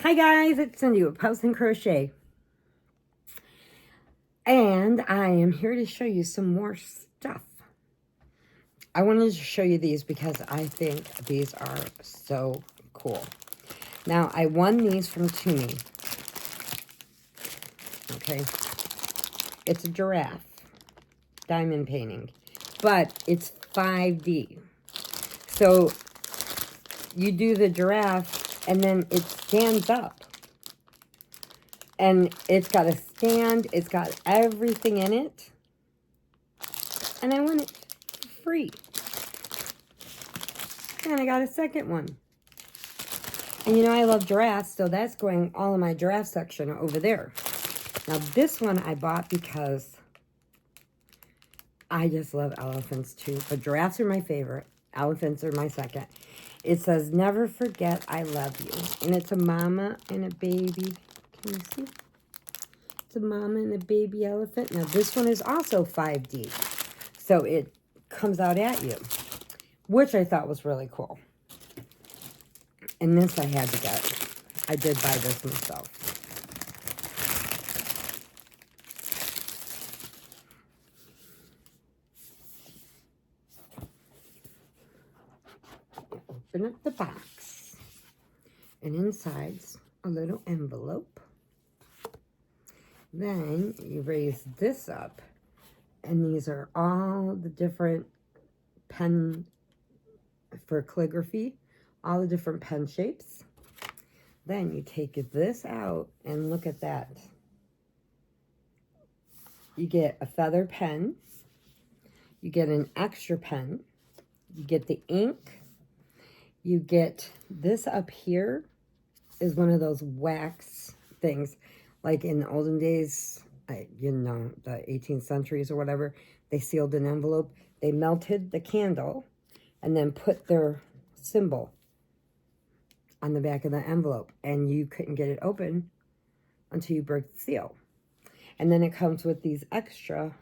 Hi guys, it's Cindy with Post and Crochet. And I am here to show you some more stuff. I wanted to show you these because I think these are so cool. Now, I won these from Toomey. Okay. It's a giraffe diamond painting, but it's 5D. So you do the giraffe and then it stands up. And it's got a stand. It's got everything in it. And I won it for free. And I got a second one. And you know I love giraffes, so that's going all in my giraffe section over there. Now this one I bought because I just love elephants too. But giraffes are my favorite. Elephants are my second. It says, "Never forget I love you." And it's a mama and a baby. Can you see? It's a mama and a baby elephant. Now this one is also 5D. So it comes out at you, which I thought was really cool. And this I had to get. I did buy this myself. Open up the box. And inside's a little envelope. Then you raise this up. And these are all the different pen for calligraphy. All the different pen shapes. Then you take this out and look at that. You get a feather pen. You get an extra pen. You get the ink. You get this up here is one of those wax things. Like in the olden days, you know, the 18th centuries or whatever, they sealed an envelope. They melted the candle and then put their symbol on the back of the envelope, and you couldn't get it open until you broke the seal. And then it comes with these extra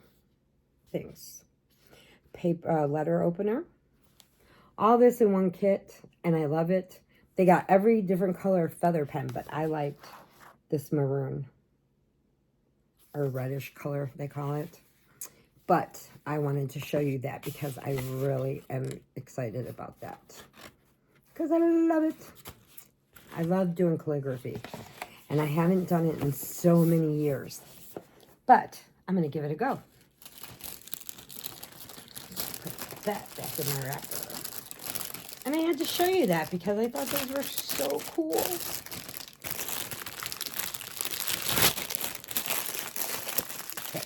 things. Paper, letter opener. All this in one kit, and I love it. They got every different color feather pen, but I liked this maroon, or reddish color, they call it. But I wanted to show you that because I really am excited about that. Because I love it. I love doing calligraphy. And I haven't done it in so many years. But I'm going to give it a go. Put that back in my wrapper. And I had to show you that because I thought those were so cool. Okay.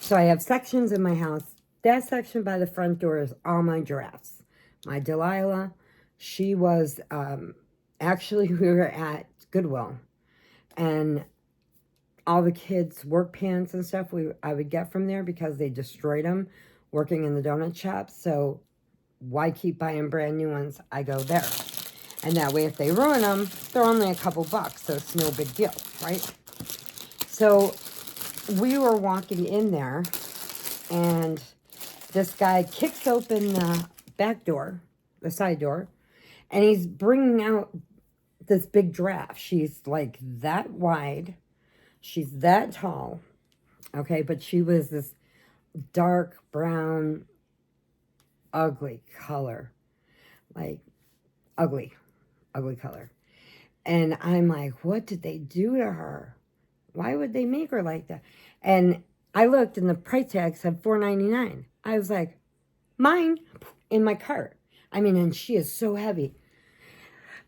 So I have sections in my house. That section by the front door is all my giraffes. My Delilah, she was... actually, we were at Goodwill, and all the kids' work pants and stuff I would get from there because they destroyed them working in the donut shop. So why keep buying brand new ones? I go there. And that way, if they ruin them, they're only a couple bucks, so it's no big deal, right? So we were walking in there, and this guy kicks open the back door, the side door, and he's bringing out this big giraffe. She's like that wide. She's that tall. Okay, but she was this dark brown, ugly color. Like, ugly color. And I'm like, what did they do to her? Why would they make her like that? And I looked and the price tag said $4.99. I was like, mine, in my cart. I mean, and she is so heavy.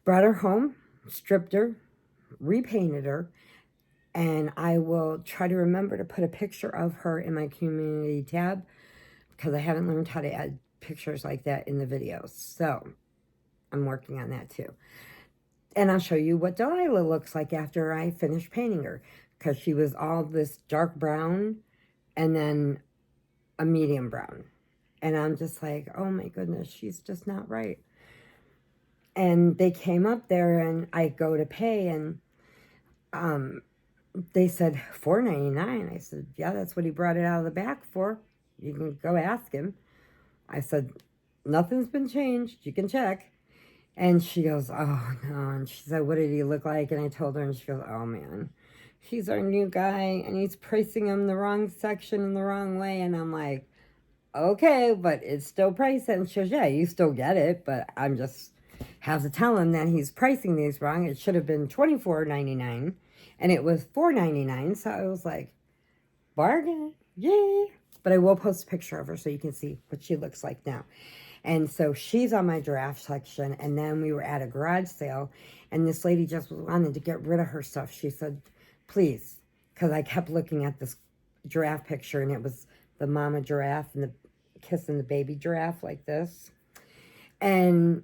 Brought her home, stripped her, repainted her, and I will try to remember to put a picture of her in my community tab because I haven't learned how to add pictures like that in the videos. So I'm working on that too. And I'll show you what Delilah looks like after I finish painting her because she was all this dark brown and then a medium brown. And I'm just like, oh my goodness, she's just not right. And they came up there and I go to pay and they said $4.99. I said, yeah, that's what he brought it out of the back for. You can go ask him. I said, nothing's been changed. You can check. And she goes, oh, no. And she said, what did he look like? And I told her, and she goes, oh, man. He's our new guy, and he's pricing him the wrong section in the wrong way. And I'm like, okay, but it's still priced. And she goes, yeah, you still get it, but I'm just have to tell him that he's pricing these wrong. It should have been $24.99, and it was $4.99. So I was like, bargain, yeah. But I will post a picture of her so you can see what she looks like now. And so she's on my giraffe section, and then we were at a garage sale, and this lady just wanted to get rid of her stuff. She said, please, because I kept looking at this giraffe picture, and it was the mama giraffe and the kissing the baby giraffe like this. And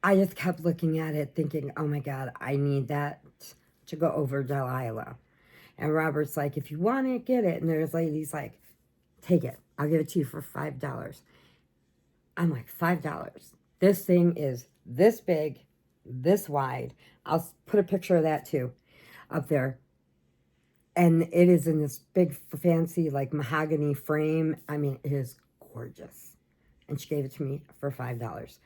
I just kept looking at it thinking, oh my God, I need that to go over Delilah. And Robert's like, if you want it, get it. And there's ladies like, take it. I'll give it to you for $5. I'm like, $5. This thing is this big, this wide. I'll put a picture of that too up there. And it is in this big, fancy, like mahogany frame. I mean, it is gorgeous. And she gave it to me for $5.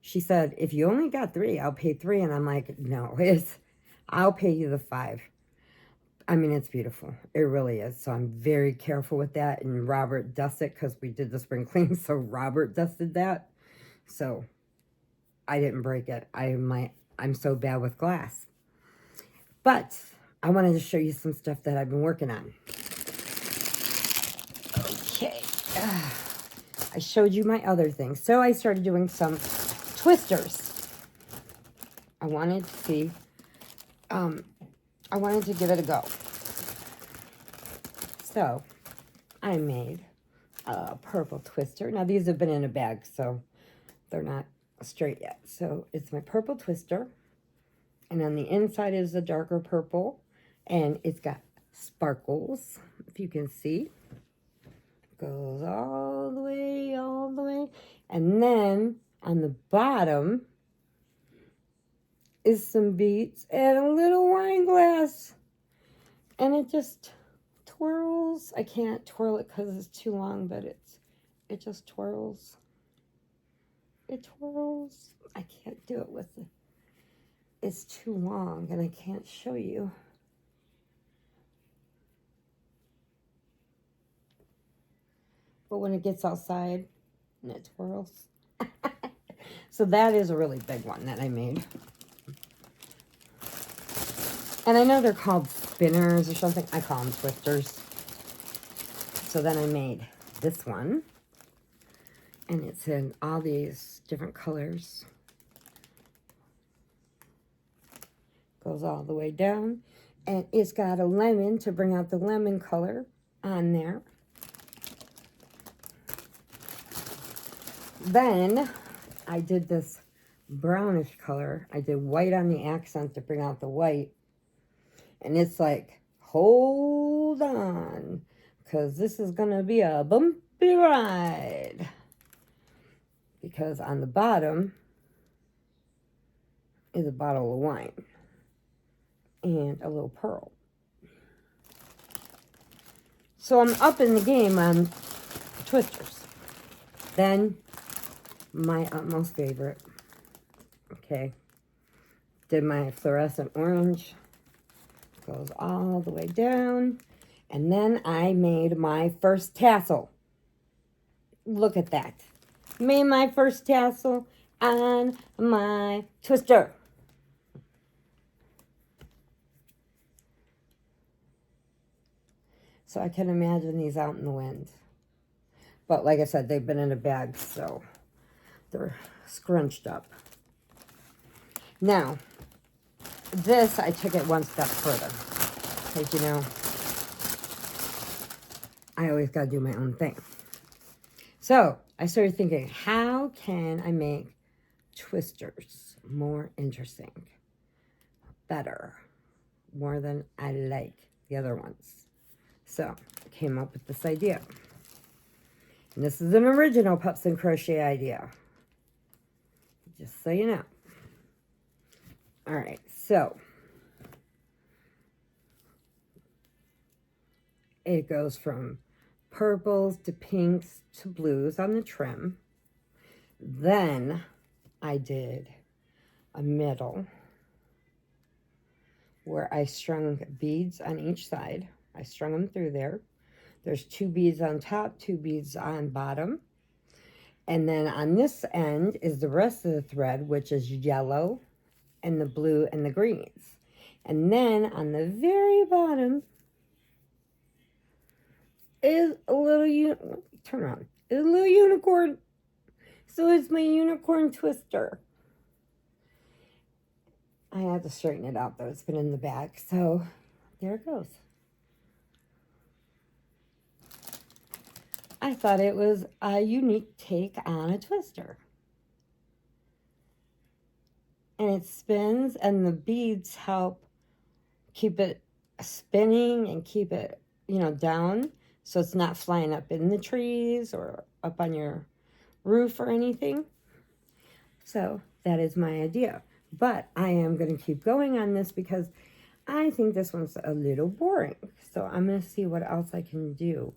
She said, if you only got 3, I'll pay 3. And I'm like, no, I'll pay you the 5. I mean, it's beautiful. It really is. So I'm very careful with that. And Robert dusted, because we did the spring clean. So Robert dusted that. So I didn't break it. I'm so bad with glass. But I wanted to show you some stuff that I've been working on. Okay. I showed you my other things. So I started doing some twisters. I wanted to see, I wanted to give it a go. So I made a purple twister. Now these have been in a bag, so they're not straight yet. So it's my purple twister. And on the inside is a darker purple. And it's got sparkles, if you can see. Goes all the way, all the way. And then on the bottom is some beads and a little wine glass. And it just twirls. I can't twirl it because it's too long, but it just twirls. It twirls. I can't do it with it. It's too long and I can't show you. But when it gets outside, and it twirls. So that is a really big one that I made. And I know they're called spinners or something. I call them twisters. So then I made this one. And it's in all these different colors. Goes all the way down. And it's got a lemon to bring out the lemon color on there. Then I did this brownish color. I did white on the accent to bring out the white. And it's like, hold on, because this is going to be a bumpy ride. Because on the bottom is a bottle of wine and a little pearl. So I'm up in the game on twisters. Then my utmost favorite. Okay. Did my fluorescent orange. Goes all the way down. And then I made my first tassel. Look at that. Made my first tassel on my twister. So I can imagine these out in the wind. But like I said, they've been in a bag, so they're scrunched up. Now, this, I took it one step further. Because, you know, I always got to do my own thing. So, I started thinking, how can I make twisters more interesting? Better. More than I like the other ones. So, I came up with this idea. And this is an original Pups and Crochet idea. Just so you know. Alright, so it goes from purples to pinks to blues on the trim. Then I did a middle where I strung beads on each side. I strung them through there. There's 2 beads on top, 2 beads on bottom. And then on this end is the rest of the thread, which is yellow and the blue and the greens. And then on the very bottom is a little turn around. Is a little unicorn. So it's my unicorn twister. I had to straighten it out though. It's been in the bag. So there it goes. I thought it was a unique take on a twister. And it spins, and the beads help keep it spinning and keep it, down, so it's not flying up in the trees or up on your roof or anything. So that is my idea. But I am going to keep going on this because I think this one's a little boring. So I'm going to see what else I can do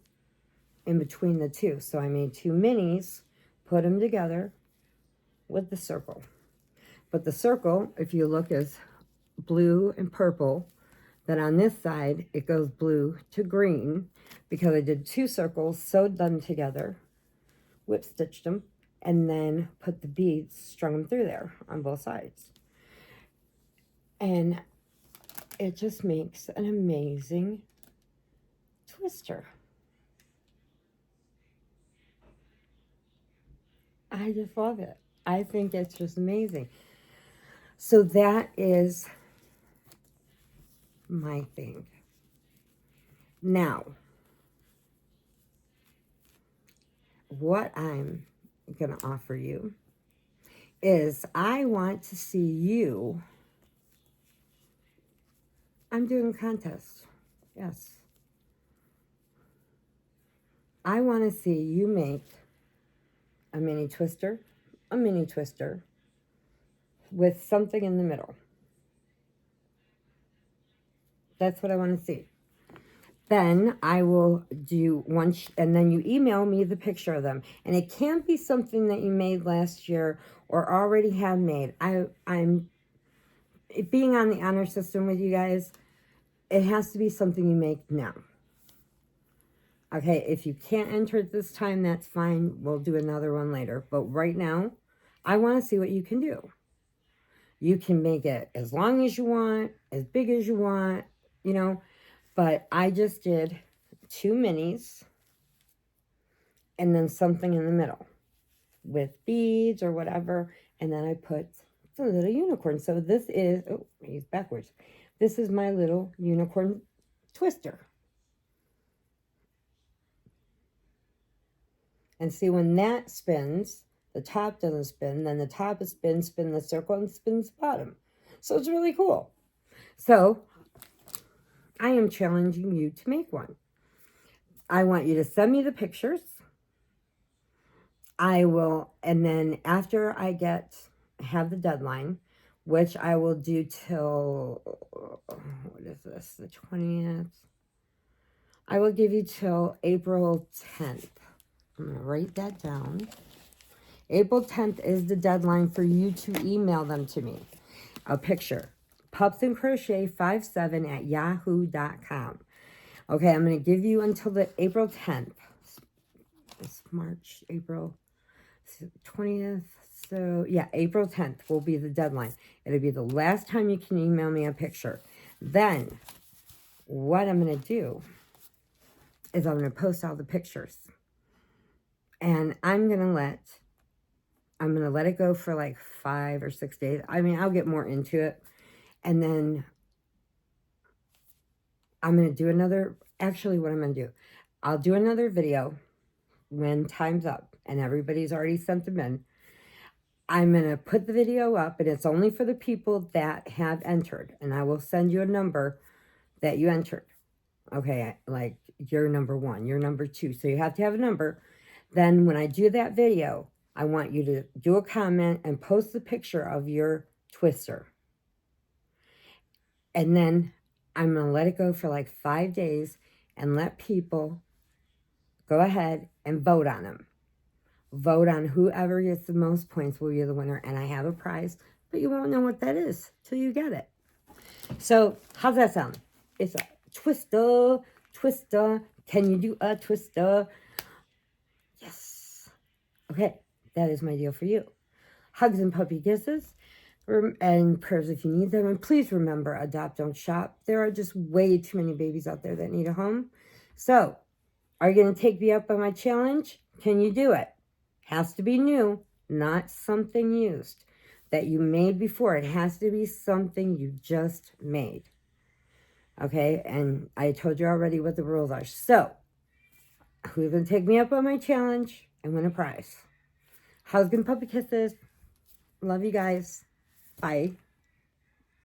in between the two. So I made 2 minis, put them together with the circle. But the circle, if you look, is blue and purple. Then on this side, it goes blue to green because I did 2 circles, sewed them together, whip stitched them, and then put the beads, strung them through there on both sides. And it just makes an amazing twister. I just love it. I think it's just amazing. So that is my thing. Now, what I'm going to offer you is I want to see you. I'm doing a contest. Yes. I want to see you make a mini twister with something in the middle. That's what I want to see. Then I will do one, and then you email me the picture of them. And it can't be something that you made last year or already have made. I'm being on the honor system with you guys. It has to be something you make now. Okay, if you can't enter it this time, that's fine. We'll do another one later. But right now, I want to see what you can do. You can make it as long as you want, as big as you want, But I just did 2 minis and then something in the middle with beads or whatever. And then I put a little unicorn. So this is, oh, he's backwards. This is my little unicorn twister. And see, when that spins, the top doesn't spin. Then the top is spin the circle, and spins the bottom. So it's really cool. So I am challenging you to make one. I want you to send me the pictures. I will, and then after I have the deadline, which I will do till, what is this, the 20th? I will give you till April 10th. I'm going to write that down. April 10th is the deadline for you to email them to me. A picture. pupsandcrochet57@yahoo.com. Okay, I'm going to give you until the April 10th. It's March, April 20th. So, yeah, April 10th will be the deadline. It'll be the last time you can email me a picture. Then, what I'm going to do is I'm going to post all the pictures. And I'm going to let it go for like 5 or 6 days. I mean, I'll get more into it. And then I'm going to do another, actually what I'm going to do, I'll do another video when time's up and everybody's already sent them in. I'm going to put the video up, and it's only for the people that have entered. And I will send you a number that you entered. Okay, like you're number 1, you're number 2. So you have to have a number. Then when I do that video, I want you to do a comment and post the picture of your twister. And then I'm going to let it go for like 5 days and let people go ahead and vote on them. Vote on whoever gets the most points will be the winner. And I have a prize. but you won't know what that is till you get it. So how's that sound? It's a twister, twister. Can you do a twister? Yes. Okay, that is my deal for you. Hugs and puppy kisses, and prayers if you need them. And please remember, adopt, don't shop. There are just way too many babies out there that need a home. So, are you going to take me up on my challenge? Can you do it? Has to be new, not something used that you made before. It has to be something you just made. Okay, and I told you already what the rules are. So, who's going to take me up on my challenge and win a prize? Hugs and puppy kisses. Love you guys. Bye.